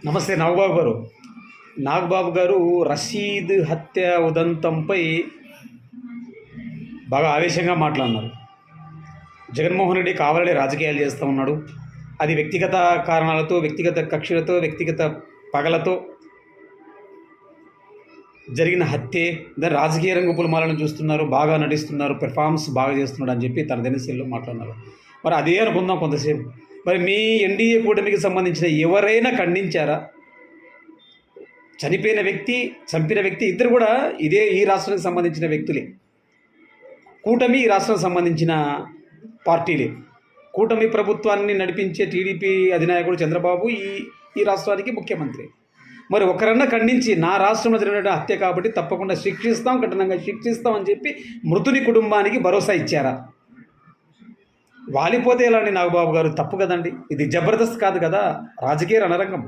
నమస్తే నాగబాబు గారు. నాగబాబు గారు రషీద్ హత్య ఉదంతంపై బాగా ఆవేశంగా మాట్లాడినారు. జగన్మోహన్ రెడ్డి కావాలని రాజకీయాలు చేస్తూ ఉన్నాడు. అది వ్యక్తిగత కారణాలతో, వ్యక్తిగత కక్షలతో, వ్యక్తిగత పగలతో జరిగిన హత్యే. దాని రాజకీయ రంగ పులమాలను చూస్తున్నారు, బాగా నటిస్తున్నారు, పెర్ఫార్మెన్స్ బాగా చేస్తున్నాడు అని చెప్పి తన దినశైలిలో మాట్లాడినారు. మరి అదే అనుకుందాం కొంతసేపు. మరి మీ ఎన్డీఏ కూటమికి సంబంధించిన ఎవరైనా ఖండించారా? చనిపోయిన వ్యక్తి, చంపిన వ్యక్తి ఇద్దరు కూడా ఈ రాష్ట్రానికి సంబంధించిన వ్యక్తులే. కూటమి ఈ రాష్ట్రానికి సంబంధించిన పార్టీలే. కూటమి ప్రభుత్వాన్ని నడిపించే టీడీపీ అధినాయకుడు చంద్రబాబు ఈ రాష్ట్రానికి ముఖ్యమంత్రి. మరి ఒకరన్నా ఖండించి నా రాష్ట్రంలో జరిగిన హత్య కాబట్టి తప్పకుండా శిక్షిస్తాం, కఠినంగా శిక్షిస్తాం అని చెప్పి మృతుని కుటుంబానికి భరోసా ఇచ్చారా? వాలిపోతే ఎలా అండి నాగబాబు గారు? తప్పు కదండి. ఇది జబర్దస్త్ కాదు కదా, రాజకీయ రణరంగం.